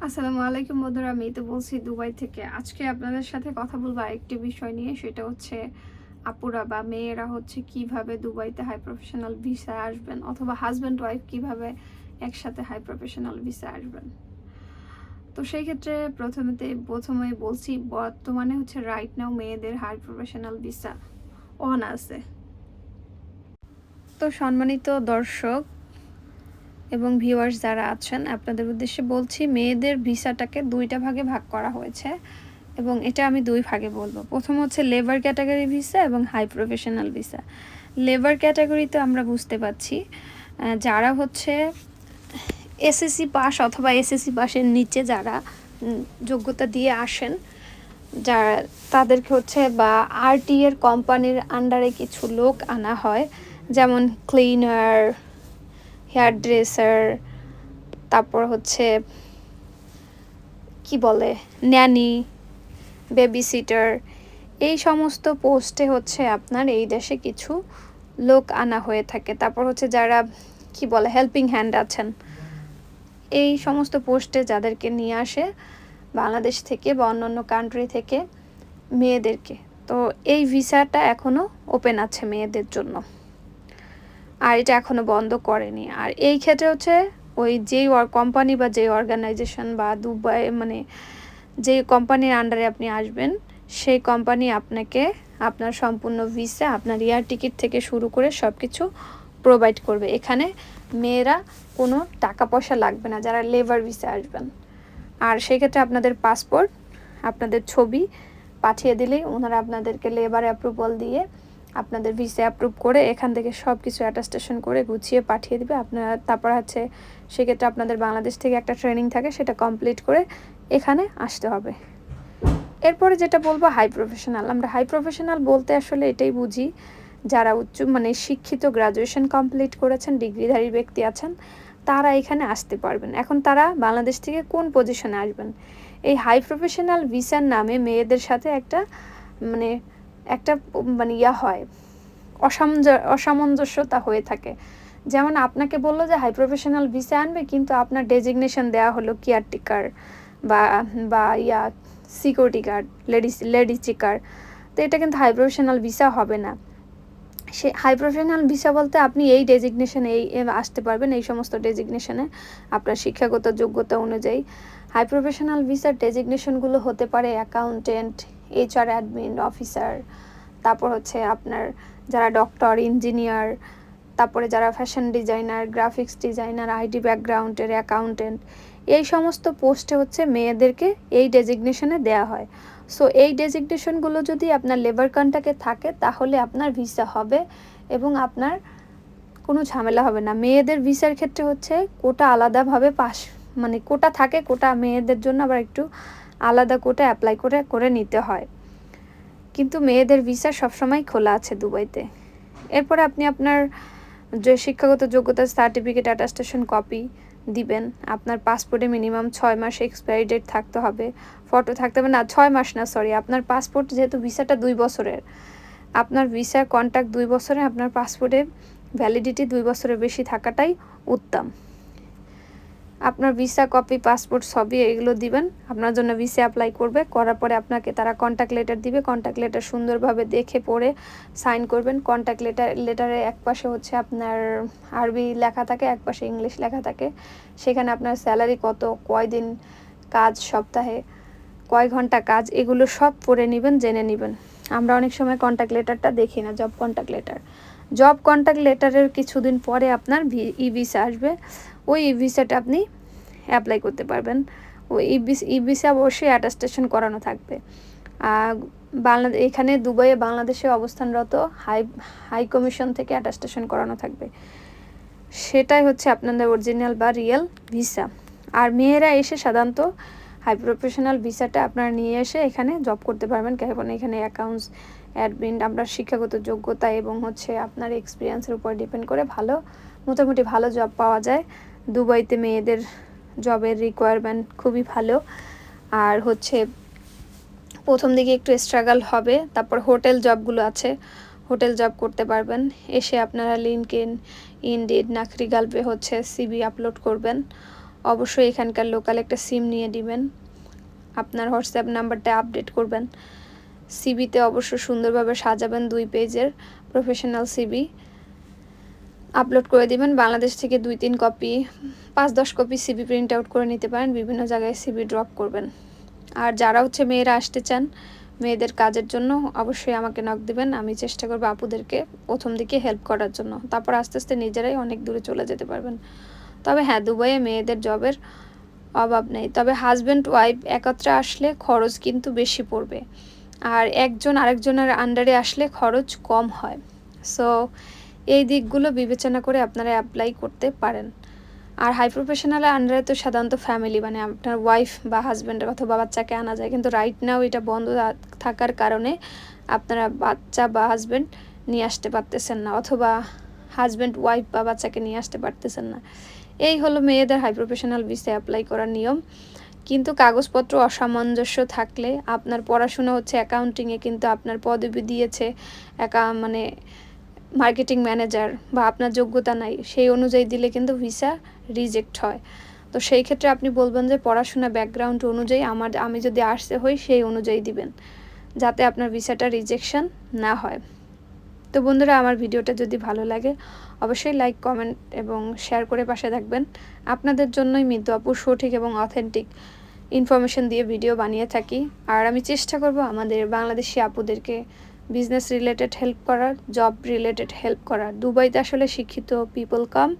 আসসালামু আলাইকুম বন্ধুরা, আমি তো বলছি দুবাই থেকে। আজকে আপনাদের সাথে কথা বলবো আরেকটি বিষয় নিয়ে, সেটা হচ্ছে আপুরা বা মেয়েরা হচ্ছে কিভাবে দুবাইতে হাই প্রফেশনাল ভিসা আসবেন, অথবা হাজব্যান্ড ওয়াইফ কিভাবে একসাথে হাই প্রফেশনাল ভিসা আসবেন। তো সেই ক্ষেত্রে প্রথমে বলছি, বর্তমানে হচ্ছে রাইট নাও মেয়েদের হাই প্রফেশনাল ভিসা অন আছে। তো সম্মানিত দর্শক এবং ভিউয়ার্স যারা আছেন, আপনাদের উদ্দেশ্যে বলছি, মেয়েদের ভিসাটাকে দুইটা ভাগে ভাগ করা হয়েছে এবং এটা আমি দুই ভাগে বলবো। প্রথম হচ্ছে লেবার ক্যাটাগরি ভিসা এবং হাই প্রফেশনাল ভিসা। লেবার ক্যাটাগরিতে আমরা বুঝতে পাচ্ছি যারা হচ্ছে এসএসসি পাস অথবা এসএসসি পাসের নিচে যারা যোগ্যতা দিয়ে আসেন, যারা তাদেরকে হচ্ছে বা আরটি এর কোম্পানির আন্ডারে কিছু লোক আনা হয়, যেমন ক্লিনার, হেয়ার ড্রেসার, তারপর হচ্ছে কি বলে ন্যানি, বেবি সিটার, এই সমস্ত পোস্টে হচ্ছে আপনার এই দেশে কিছু লোক আনা হয়ে থাকে। তারপর হচ্ছে যারা কি বলে হেল্পিং হ্যান্ড আছেন, এই সমস্ত পোস্টে যাদেরকে নিয়ে আসে বাংলাদেশ থেকে বা অন্যান্য কান্ট্রি থেকে মেয়েদেরকে। তো এই ভিসাটা এখনও ওপেন আছে মেয়েদের জন্য, আর এটা এখনও বন্ধ করেনি। আর এই ক্ষেত্রে হচ্ছে ওই যেই কোম্পানি বা যেই অর্গানাইজেশন বা দুবাই মানে যে কোম্পানির আন্ডারে আপনি আসবেন, সেই কোম্পানি আপনাকে আপনার সম্পূর্ণ ভিসা, আপনার এয়ার টিকিট থেকে শুরু করে সব কিছু প্রোভাইড করবে। এখানে মেয়েরা কোনো টাকা পয়সা লাগবে না যারা লেবার ভিসা আসবেন। আর সেক্ষেত্রে আপনাদের পাসপোর্ট, আপনাদের ছবি পাঠিয়ে দিলেই ওনারা আপনাদেরকে লেবার অ্যাপ্রুভাল দিয়ে আপনাদের ভিসা অ্যাপ্রুভ করে এখান থেকে সব কিছু অ্যাটাস্টেশন করে গুছিয়ে পাঠিয়ে দিবে আপনারা। তারপর হচ্ছে সেক্ষেত্রে আপনাদের বাংলাদেশ থেকে একটা ট্রেনিং থাকে, সেটা কমপ্লিট করে এখানে আসতে হবে। এরপরে যেটা বলবো হাই প্রফেশনাল। আমরা হাই প্রফেশনাল বলতে আসলে এটাই বুঝি, যারা উচ্চ শিক্ষিত, গ্রাজুয়েশন কমপ্লিট করেছেন, ডিগ্রিধারী ব্যক্তি আছেন, তারা এখানে আসতে পারবেন। এখন তারা বাংলাদেশ থেকে কোন পজিশনে আসবেন? এই হাই প্রফেশনাল ভিসার নামে মেয়েদের সাথে একটা মানে একটা ইয়া হয়, অসামঞ্জস্যতা হয়ে থাকে। যেমন আপনাকে বললো যে হাই প্রফেশনাল ভিসা আনবে, কিন্তু আপনার ডেজিগনেশন দেওয়া হলো কেয়ারটেকার বা বা সিকিউরিটি গার্ড, লেডি চেকার। তো এটা কিন্তু হাই প্রফেশনাল ভিসা হবে না। সে হাই প্রফেশনাল ভিসা বলতে আপনি এই ডেজিগনেশনে আসতে পারবেন, এই সমস্ত ডেজিগনেশনে আপনার শিক্ষাগত যোগ্যতা অনুযায়ী। হাই প্রফেশনাল ভিসার ডেজিগনেশনগুলো হতে পারে অ্যাকাউন্টেন্ট, এইচআর অ্যাডমিন অফিসার, তারপর হচ্ছে আপনার যারা ডক্টর, ইঞ্জিনিয়ার, তারপরে যারা fashion designer, graphics designer, IT ব্যাকগ্রাউন্ডের অ্যাকাউন্টেন্ট, এই সমস্ত পোস্টে হচ্ছে মেয়েদেরকে এই ডেজিগনেশনে দেওয়া হয়। সো এই ডেজিগনেশনগুলো যদি আপনার লেবার কন্ট্রাক্টে থাকে তাহলে আপনার ভিসা হবে এবং আপনার কোনো ঝামেলা হবে না। মেয়েদের ভিসার ক্ষেত্রে হচ্ছে কোটা আলাদাভাবে কোটা থাকে, কোটা মেয়েদের জন্য আবার একটু আলাদা কোটা অ্যাপ্লাই করে নিতে হয়, কিন্তু মেয়েদের ভিসা সবসময় খোলা আছে দুবাইতে। এরপরে আপনি আপনার যে শিক্ষাগত যোগ্যতার সার্টিফিকেট, অ্যাটাস্টেশন কপি দিবেন। আপনার পাসপোর্টে মিনিমাম 6 মাস এক্সপায়ারি ডেট থাকতে হবে, ফটো থাকতে হবে, না 6 মাস না সরি, আপনার পাসপোর্ট যেহেতু ভিসাটা 2 বছরের, আপনার ভিসা কন্ট্রাক্ট 2 বছরে, আপনার পাসপোর্টে ভ্যালিডিটি 2 বছরের বেশি থাকাটাই উত্তম। আপনার ভিসা কপি, পাসপোর্ট, ছবি এগুলো দিবেন। আপনার জন্য ভিসা অ্যাপ্লাই করবে, করার পরে আপনাকে তারা কন্ট্যাক্ট লেটার দিবে। কন্ট্যাক্ট লেটার সুন্দরভাবে দেখে পড়ে সাইন করবেন। কন্ট্যাক্ট লেটারের এক পাশে হচ্ছে আপনার আরবি লেখা থাকে, এক পাশে ইংলিশ লেখা থাকে। সেখানে আপনার স্যালারি কত, কয়দিন কাজ, সপ্তাহে কয় ঘন্টা কাজ, এগুলো সব পড়ে নেবেন, জেনে নেবেন। আমরা অনেক সময় কন্ট্যাক্ট লেটারটা দেখি না, জব কন্ট্যাক্ট লেটারের কিছুদিন পরে আপনার ই ভিসা আসবে। ওই ই ভিসাটা আপনি অ্যাপ্লাই করতে পারবেন। ওই ই ভিসা অবশ্যই অ্যাটাস্টেশন করানো থাকবে। এখানে দুবাইয়ে বাংলাদেশে অবস্থানরত হাই কমিশন থেকে অ্যাটাস্টেশন করানো থাকবে। সেটাই হচ্ছে আপনাদের অরিজিনাল বা রিয়েল ভিসা। আর মেয়েরা এসে সাধারণত হাই প্রফেশনাল ভিসাটা আপনারা নিয়ে এসে এখানে জব করতে পারবেন, কারণ এখানে অ্যাকাউন্টস, অ্যাডমিন, আপনার শিক্ষাগত যোগ্যতা এবং হচ্ছে আপনার এক্সপিরিয়েন্সের উপর ডিপেন্ড করে মোটামুটি ভালো জব পাওয়া যায়। দুবাইতে মেয়েদের জবের রিকোয়ারমেন্ট খুবই ভালো। আর হচ্ছে প্রথম দিকে একটু স্ট্রাগল হবে, তারপর হোটেল জবগুলো আছে, হোটেল জব করতে পারবেন। এসে আপনারা লিঙ্কডইন, ইনডিড, নাকরি গালপে হচ্ছে সিভি আপলোড করবেন। অবশ্যই এখানকার লোকাল একটা সিম নিয়ে দিবেন, আপনার হোয়াটসঅ্যাপ নাম্বারটা আপডেট করবেন, সিভিতে অবশ্য সুন্দরভাবে সাজাবেন, 2 পেজের প্রফেশনাল সিভি আপলোড করে দিবেন। বাংলাদেশ থেকে 2-3 copy 5-10 copy CV print out করে নিতে পারেন, বিভিন্ন জায়গায় সিভি ড্রপ করবেন। আর যারা হচ্ছে মেয়েরা আসতে চান মেয়েদের কাজের জন্য অবশ্যই আমাকে নক দিবেন, আমি চেষ্টা করব আপুদেরকে প্রথম দিকে হেল্প করার জন্য, তারপর আস্তে আস্তে নিজেরাই অনেক দূরে চলে যেতে পারবেন। তবে হ্যাঁ, দুবাইয়ে মেয়েদের জবের অভাব নেই, তবে হাজব্যান্ড ওয়াইফ একত্রে আসলে খরচ কিন্তু বেশি পড়বে, আর একজন আরেকজনের আন্ডারে আসলে খরচ কম হয়। সো এই দিকগুলো বিবেচনা করে আপনারা অ্যাপ্লাই করতে পারেন। আর হাই প্রফেশনালের আন্ডারে তো সাধারণত ফ্যামিলি মানে আপনার ওয়াইফ বা হাজব্যান্ডের অথবা বাচ্চাকে আনা যায়, কিন্তু রাইট নাও এটা বন্ধ থাকার কারণে আপনারা বাচ্চা বা হাজব্যান্ড নিয়ে আসতে পারতেছেন না, অথবা হাজব্যান্ড ওয়াইফ বা বাচ্চাকে নিয়ে আসতে পারতেছেন না। এই হলো মেয়েদের হাই প্রফেশনাল ভিসা অ্যাপ্লাই করার নিয়ম। কিন্তু কাগজপত্র অসামঞ্জস্য থাকলে, আপনার পড়াশোনা হচ্ছে অ্যাকাউন্টিংয়ে কিন্তু আপনার পদবি দিয়েছে মানে মার্কেটিং ম্যানেজার, বা আপনার যোগ্যতা নাই সেই অনুযায়ী দিলে কিন্তু ভিসা রিজেক্ট হয়। তো সেই ক্ষেত্রে আপনি বলবেন যে পড়াশোনা ব্যাকগ্রাউন্ড অনুযায়ী আমি যদি আর্টসে হই সেই অনুযায়ী দিবেন, যাতে আপনার ভিসাটা রিজেকশন না হয়। তো বন্ধুরা, আমার ভিডিওটা যদি ভালো লাগে অবশ্যই লাইক, কমেন্ট এবং শেয়ার করে পাশে থাকবেন। আপনাদের জন্যই মিতু আপু সঠিক এবং অথেন্টিক ইনফরমেশন দিয়ে ভিডিও বানিয়ে থাকি। আর আমি চেষ্টা করব আমাদের বাংলাদেশি আপুদেরকে বিজনেস রিলেটেড হেল্প করার, জব রিলেটেড হেল্প করার। দুবাইতে আসলে শিক্ষিত পিপল কম,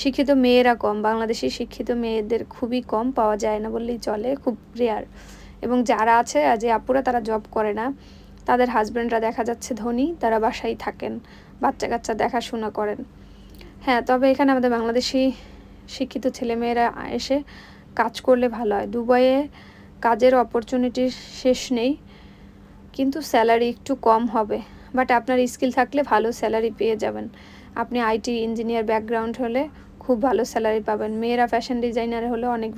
শিক্ষিত মেয়েরা কম, বাংলাদেশি শিক্ষিত মেয়েদের খুবই কম, পাওয়া যায় না বললেই চলে, খুব রেয়ার। এবং যারা আছে যে আপুরা তারা জব করে না, তাদের হাজব্যান্ডরা দেখা যাচ্ছে ধনী, তারা বাসায় থাকেন, বাচ্চা কাচ্চা দেখাশোনা করেন। হ্যাঁ, তবে এখানে আমাদের বাংলাদেশি শিক্ষিত ছেলেমেয়েরা এসে কাজ করলে ভালো হয়। দুবাইয়ে কাজের অপরচুনিটির শেষ নেই, কিন্তু স্যালারি একটু কম হবে, বাট আপনার স্কিল থাকলে ভালো স্যালারি পেয়ে যাবেন। আপনি আইটি ইঞ্জিনিয়ার ব্যাকগ্রাউন্ড হলে খুব ভালো স্যালারি পাবেন, মেয়েরা ফ্যাশন ডিজাইনার হলে অনেক